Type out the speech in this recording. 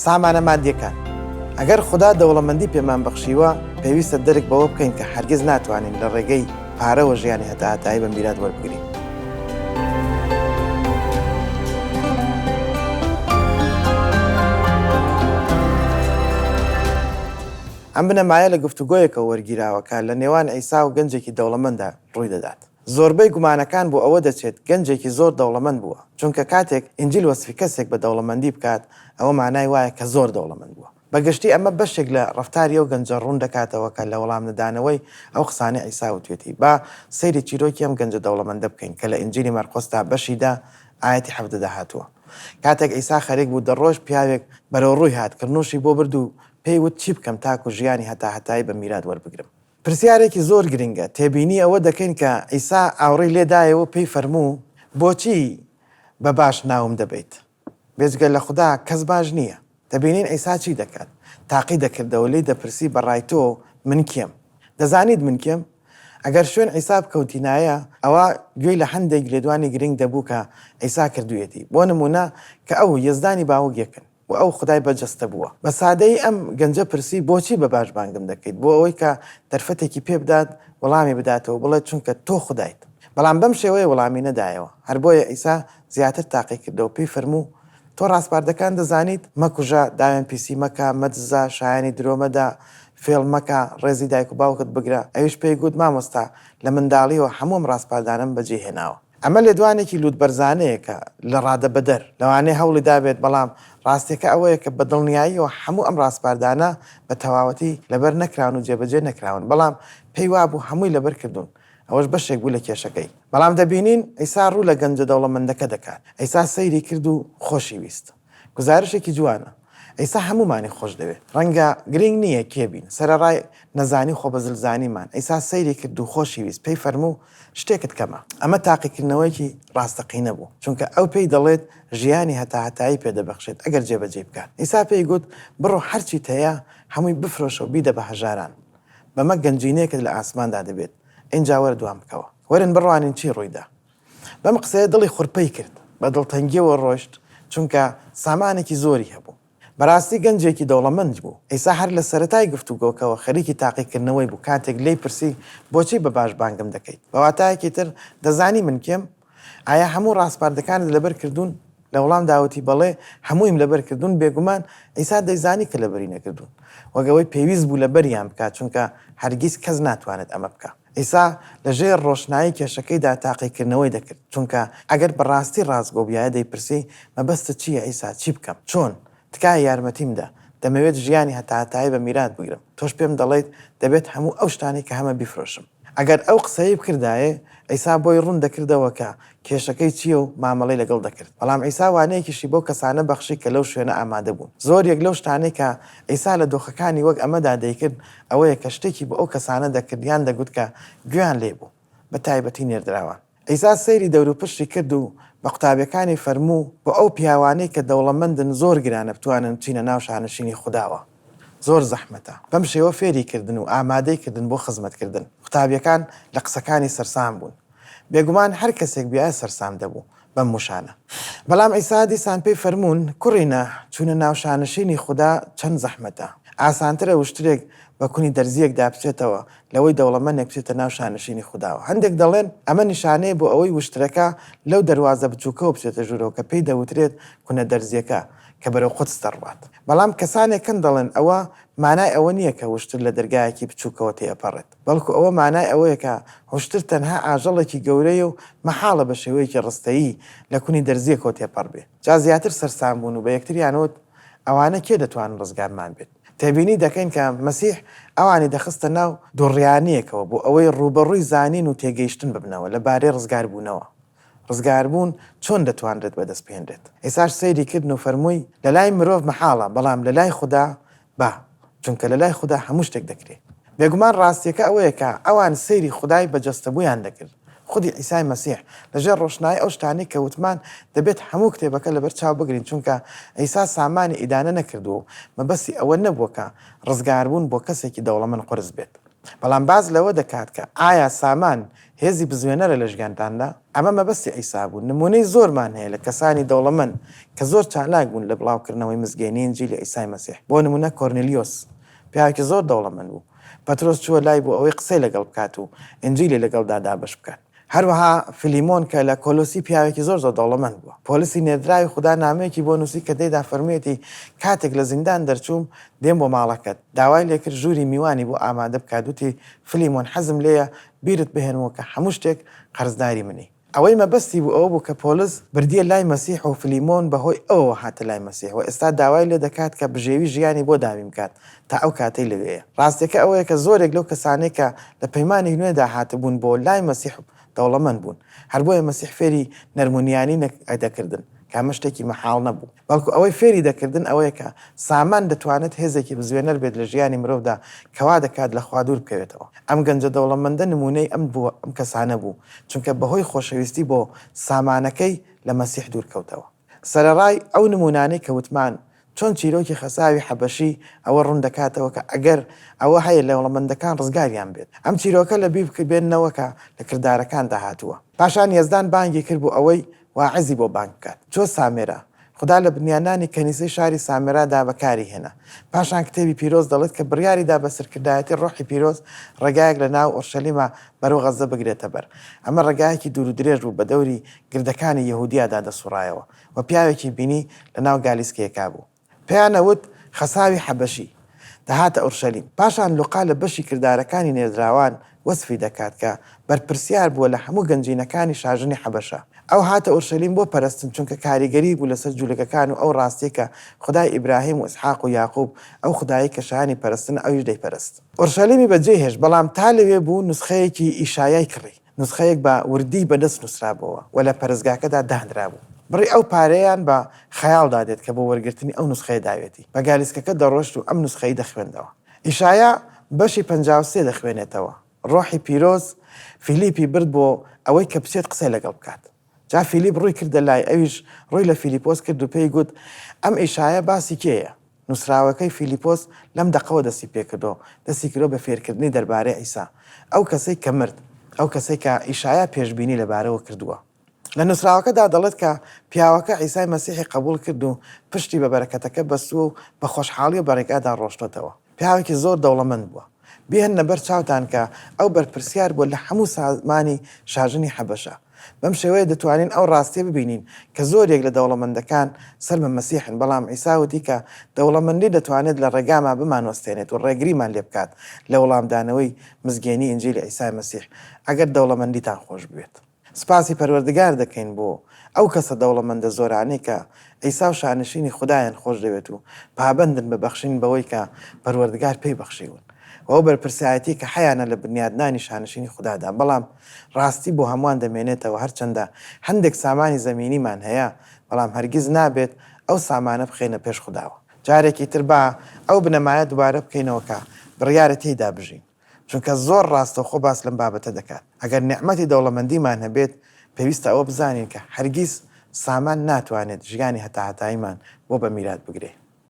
سامانە مادیەکان. ئەگەر خوددا دەوڵەمەندی پێمان بەخشیوە پێویستە دەرک بەوە بکەین کە هەرگیز ناتوانین لە ڕێگەی پارەوە ژیانی هەتاهەتایی بە میرات وەربگرین. ئەم بنەمایە لە گفتوگۆیەکەوە وەرگیراوەکە لە نێوان ئەیسا و گەنجێکی دەوڵەمەندە ڕووی دەدات. زۆربەی گومانەکان بۆ ئەوە دەچێت گەنجێکی زۆر دەوڵەمەند بووە، چونکە کاتێک ئینجیل وەسفی کەسێک بە دەوڵەمەندی بکات ئەوە مانای وایە کە زۆر دەوڵەمەند بووە. بەگشتی ئەمە بەشێک لە ڕەفتاری ئەو گەنجە ڕوون دەکاتەوە کە لە وەڵام نەدانەوەی ئەو قسانەی ئەیسا وتوێتی. با سەیری چیرۆکی ئەم گەنجە دەوڵەمەندە بکەین کە لە ئینجیلی مەرقۆستا بەشیدا ئایەتی 17 هاتووە. کاتێک ئەیسا خەریک بوو دەڕۆژ پیاوێک بەرەو ڕووی هات کردنوشی بۆ برد و پێی وت چی بکەم تاکو ژیانی هەتاهەتایی بە میرات وەربگرم. پرسیارێکی زۆر گرنگە تێبینی ئەوە دەکەین کە ئەیسا ئاوڕێی لێدایەوە پێی فەرموو بۆچی بە باش ناوم دەبیت؟ بێجگە لە خوددا کەس باش نییە. دەبینین ئەیسا چی دەکات؟ تاقی دەکردەوە لێی دەپرسی بەڕای تۆ من کێم؟ دەزانیت من کێم؟ ئەگەر شوێن ئەیسا بکەوتینایە ئەوە گوێی لە هەندێک لێدوانی گرنگ دەبوو کە ئەیسا کردوێتی. بۆ نمونە کە ئەو یزدانی باوەک یەکن و ئەو خدای بەجەستە بووە. بە سادەی ئەم گەنجە پرسی بۆچی بە باش بانگم دەکەیت؟ بۆ ئەوەی کە دەرفەتێکی پێ بدات وەڵامی بداتەوە بڵێت چونکە تۆ خودایت. بەڵام بەم شێوەیە وەڵامی نەدایەوە. هەر بۆیە ئەیسا زیاتر تاقی کردەوە پێی فەرموو تۆ ڕاستپاردەکان دەزانیت مەکوژە داوێن پیسی مەکە مەدزە شایانی درۆمەدا فێڵ مەکە ڕێزی دایک و باوکت بگرە. ئەویش پێی گوت مامۆستا لە منداڵیەوە هەموم ڕاستپاردانم بەجێ هێناوە. ئەمە لێدوانێکی لوت بەرزانەیە کە لە ڕادە بەدەر لەوانەیە هەوڵی دابێت بەڵام ڕاستێکە ئەوەیە کە بە دڵنیاییەوە هەموو ئەم ڕاستپاردانە بە تەواوەتی لەبەر نەکراون و جێبەجێ نەکراون، بەڵام پێی وابوو هەمووی لەبەر کردوون. ئەوەش بەشێک بوو لە کێشەکەی. بەڵام دەبینین ئەیسا ڕوو لە گەنجە دەوڵەمەندەکە دەکات. ئەیسا سەیری کرد و خۆشی ویست. گزارشێکی جوانە. ئەیسا هەمومانی خۆش دەوێت. ڕەنگە گرنگ نییە کێبین سەرەڕای نەزانی خۆ بەزلزانیمان. ئەیسا سەیری کرد و خۆشی ویست. پێی فەرموو شتێکت کەمە. ئەمە تاقیکردنەوەیکی ڕاستەقینە بوو، چونکە ئەو پێی دەڵێت ژیانی هەتاهەتایی پێدەبەخشێت ئەگەر جێبەجێ بکات. ئەیسا پێی گوت بڕۆ هەرچیت هەیە هەمووی بفرۆشە و بیدە بە هەژاران. بەمە گەنجینەیەکت لە ئاسماندا دەبێت. ئینجا وەرە دوام بکەوە. وەرن بڕوانین چی ڕوویدا. بەم قسەیە دڵی خوڕپەی کرد. بە دڵتەنگیەوە ڕۆیشت چونکە سامانێکی زۆری هەبوو. بەڕاستی گەنجێکی دەوڵەمەند بوو. ئەیسا هەر لە سەرەتای گفتوگۆکەوە خەریکی تاقیکردنەوەی بوو کاتێک لێی پرسی بۆچی بە باش بانگم دەکەیت؟ بەواتایەکی تر دەزانی من کێم؟ ئایا هەموو ڕاستپاردەکانت لەبەر کردوون؟ لە وەڵام داوەتی بەڵێ هەموویم لەبەر کردوون. بێگومان ئەیسا دەیزانی کە لەبەری نەکردوون، وەگەوەی پێویست بوو لەبەریان بکات چونکە هەرگیز کەس ناتوانێت ئەمە بکە. ئەیسا لەژێر ڕۆشنایی کێشەکەیدا تاقیکردنەوەی دەکرد، چونکە ئەگەر بەڕاستی ڕاستگۆبیایە دەیپرسی مەبەستە چییە ئەیسا چی بکەم؟ چۆن؟ تکایە یارمەتیمدا. دەمەوێت ژیانی هەتاهەتایی بە میرات بگرم. تۆش پێم دەڵێیت دەبێت هەموو ئەو شتانی کە هەمە بیفرۆشم. ئەگەر ئەو قسەی بکردایە ئەیسا بۆی ڕوون دەکردەوە کە کێشەکەی چییە و مامەڵەی لەگەڵ دەکرد. بەڵام ئەیسا وانەیەکیشی بۆ کەسانە بەخشی کە لەو شوێنە ئامادە بوون. زۆر یەک لەو شتانەی کە ئەیسا لە دۆخەکانی وەک ئەمەدا دەیکرد ئەوەیە کە شتێکی بۆ ئەو کەسانە دەکردیان دەگوت کە گویان لێبوو بە تایبەتی نێردراوان. ئەیسا سەیری دەوروپشتی کرد و بە قوتابیەکانی فەرموو بۆ ئەو پیاوانەی کە دەوڵەمەندن زۆر گرانە بتوانن بچینە ناو شانشینی خودداوە. زۆر زەحمەتە. بەم شێوە فێریکردن و ئامادەیکردن بۆ خزمەتکردن. قوتابیەکان لە قسەکانی سەرسام بوون. بێگومان هەر کەسێک بیایە سەرسام دەبوو بەم موشانە. بەڵام ئەیسا دیسان پێی فەرموون کوڕینە چوونە ناو شانشینی خوددا چەند زەحمەتە. ئاسانترە وشترێک بە کونی دەرزیەکدا بچێتەوە لەوەی دەوڵەمەندێک بچێتە ناو شانشینی خودداوە. هەندێک دەڵێن ئەمە نیشانەیە بۆ ئەوەی وشترەکە لەو دەواازە بچووکەوە بچێتە ژوورەوە کە پێی دەوترێت کونە دەرزیەکە کە بەرەو خودت دەڕوات. بەڵام کەسانێکن دەڵێن ئەوە مانای ئەوە نییە کە وشتر لە دەرگایەکی بچووکەوە تێپەڕێت، بەڵکو ئەوە مانای ئەوەیە کە وشتر تەنها ئاژەڵێکی گەورەیە و مەحاڵە بە شێوەیەکی ڕستەیی لە کونی دەرزیەکەوە تێپەڕ بێ. جا زیاتر سەرسام بوون و بە یەکتریانوت ئەوانە کێ دەتوانن ڕزگارمان بێت؟ تێبینی دەکەین کە مەسیح ئەوانی دەخستە ناو دۆڕیانیەکەوە بۆ ئەوەی ڕوبەڕووی زانین و تێگەیشتن ببنەوە لەبارەی ڕزگاربوونەوە. ڕزگاربوون چۆن دەتوانرێت بەدەست پێێنرێت؟ ئێساش سەیری کردن و فەرمووی لە لای مرۆڤ مەحاڵە، بەڵام لە لای خوددا با، چونکە لە لای خوددا هەموو شتێک دەکرێت. بێگومان ڕاستیەکە ئەوەیە کە ئەوان سەیری خودای بەجەستەبوویان دەکرد. خودی عیسای مەسیح لەژێر ڕۆشنایی ئەو شتانەی کە وتمان دەبێت هەموو کتێبەکە لەبەر چاو بگرین، چونکە ئەیسا سامانی ئیدانە نەکردو و مەبەستی ئەوە نەبووە کە ڕزگاربوون بۆ کەسێکی دەوڵەمەند قرس بێت. بەڵام باز لەوە دەکات کە ئایا سامان هێزی بزوێنەرە لە ژیانتاندا ئەمە مەبەستی عیسا بوو نمونەی زۆرمان هەیە لە کەسانی دەوڵەمەند کە زۆر چالاک بوون لە بڵاوکردنەوەی مزگەێنی ئینجیلی عیسای مەسیح بۆ نمونە کۆرنلیۆس پیاوێکی زۆر دەوڵەمەند بوو پەترۆس چووە لای بوو ئەوەی قسەی لەگەڵ بکات و ئینجیلی لەگەڵدا دابەش بکات هەروەها فیلیمۆن کە لە کۆلۆسی پیاوێکی زۆر دەوڵەمەند بووە پۆلیسی نێردراوی خوددا نامەیەکی بۆ نووسی کە دەیدا فەرموویەتی کاتێک لە زیندان دەرچووم دێم بۆ ماڵەکەت داوای لێکرد ژووری میوانی بۆ ئامادە بکات وتی فیلیمۆن حەزم لێیە بیرت بهێنەوە کە هەموو شتێک قەرزداری منی ئەوەی مەبەستی بوو ئەوە بوو کە پۆلیس بردیە لای مەسیح و فیلیمۆن بەهۆی ئەوە هاتە لای مەسیح و ئێستا داوای لێ دەکات کە بژێوی ژیانی بۆ داویم بکات تا ئەو کاتەی لەوەیە ڕاستیەکە ئەوەیە کە زۆرێک لەو کەسانەی کە لە پەیمانی نوێدا هاتبوون بۆ لای مەسیح دەوڵەمەند بوون هەر بۆیە مەسیح فێری نەرمونیانی دەکردن کە ئەمە شتێکی مەحاڵ نەبوو بەڵکو ئەوەی فێری دەکردن ئەوەیە کە سامان دەتوانێت هێزێکی بزوێنەر بێت لە ژیانی مرۆڤدا کەوا دەکات لە خوا دوور بکەوێتەوە ئەم گەنجە دەوڵەمەندە نمونەی ئەم بووە ئەم کەسانە بوو چونکە بەهۆی خۆشەویستی بۆ سامانەکەی لە مەسیح دوور کەوتەوە سەرەڕای ئەو نمونانەی کە وتمان چۆن چیرۆکی خەساوی حەبەشی ئەوە ڕوون دەکاتەوە کە ئەگەر ئەوە هەیە لە وڵەمەندەکان ڕزگاریان بێت ئەم چیرۆکە لە بیر بێننەوەکە لە کردارەکاندا هاتووە پاشان یەزدان بانگی کرد بوو ئەوەی واعزی بۆ بانگ بکات چۆ سامێرە خدا لە بنیانانی کەنیسەی شاری سامێرادا بەکاری هێنا پاشان کتێبی پیرۆز دەڵێت کە بڕیاریدا بە سەرکردایەتی ڕۆحی پیرۆز ڕێگایەک لە ناو ئۆرشەلیمە بەرەو غەزە بگرێتە بەر ئەمە ڕێگایەکی دوور و درێژ بوو بە دەوری گردەکانی یەهودیادا دەسوڕایەوە و پیاوێکی بینی لە ناو گالیسکەیەکا بوو پێیانەوت خەساوی حەبەشی دەهاتە ئۆرشەلیم پاشان لوقا لە بەشی کردارەکانی نێردراوان وەسفی دەکات کە بەرپرسیار بووە لە هەموو گەنجینەکانی شاژنی حەبەشە ئەو هاتە ئۆرشەلیم بۆ پەرستن چونکە کاریگەری بوو لەسەر جوولەکەکان و ئەو ڕاستی کە خدای ئیبراهیم و ئیسحاق و یاقوب ئەو خدایی کە شایانی پەرستن ئەویش دەیپەرست ئۆرشەلیمی بەجێ هێشت بەڵام تا لەوێ بوو نوسخەیەکی ئیشایای کڕی نوسخەیەک بە وردی بەدەست نووسرابەوە و لە پەرستگاکەدا دانرا بوو بڕی ئەو پارەیان بە خەیاڵ دادێت کە بۆ وەرگرتنی ئەو نوسخەیە داوێتی بە گالیسکەکە دەڕۆشت و ئەم نوسخەی دەخوێندەوە ئیشایا بەشی 53 دەخوێنێتەوە ڕۆحی پیرۆز فیلیپی برد بۆ ئەوەی کە بچێت قسەی لەگەڵ بکات جا فیلیپ ڕووی کردە لای ئەویش ڕووی لە فیلیپۆس کرد و پێی گوت ئەم ئیشایە باسی کێیە نووسراوەکەی فیلیپۆس لەم دەقەوە دەستی پێکردەوە دەستی کردۆ بە فێرکردنی دەربارەی عیسا ئەو کەسەی کە مرد ئەو کەسەی کە ئیشایە پێشبینی لەبارەوە کردووە لە نووسراوەکەدا دەڵێت کە پیاوەکە عیسای مەسیحی قبول کرد و پشتی بە بەرەکەتەکە بەستووە و بە خۆشحاڵی و بەڕێگادا ڕۆشتۆتەوە پیاوێکی زۆر دەوڵەمەند بووە بێن نەبەر چاوتان کە ئەو بەرپرسیار بووە لە هەموو سازمانی شاژنی حەبەشە بەم شێوەیە دەتوانین ئەو ڕاستیە ببینین کە زۆرێک لە دەوڵەمەندەکان سەر بە مەسیحن بەڵام عیسا وتی کە دەوڵەمەندی دەتوانێت لە ڕێگاما بمانوەستێنێت و ڕێگریمان لێ بکات لە وەڵامدانەوەی مزگەێنی ئینجیلی عیسای مەسیح ئەگەر دەوڵەمەندیتان خۆش بێت سپاسی پەروەردگار دەکەین بۆ ئەو کەسە دەوڵەمەندە زۆرانەی کە عیسا و شانشینی خدایان خۆش دەوێت و پابەندن بە بەخشین بەوەی کە پەروەردگار پێی بەخشیون ئەو بەرپرسایەتی کە حیانە لە بنیادنانی شانشینی خوددادا بەڵام ڕاستی بۆ هەمووان دەمێنێتەوە هەرچەندە هەندێک سامانی زەمینیمان هەیە بەڵام هەرگیز نابێت ئەو سامانە بخێنە پێش خودداوە جارێکی تر با ئەو بنەمایە دووبارە بکەینەوەکە بڕیارە تێیدا بژین چونکە زۆر ڕاستەوخۆ باس لەم بابەتە دەکات ئەگەر نعمەتی دەوڵەمەندیمان هەبێت پێویستە ئەوە بزانین کە هەرگیز سامان ناتوانێت ژیانی هەتاهەتاییمان بۆ بە میرات بگرێت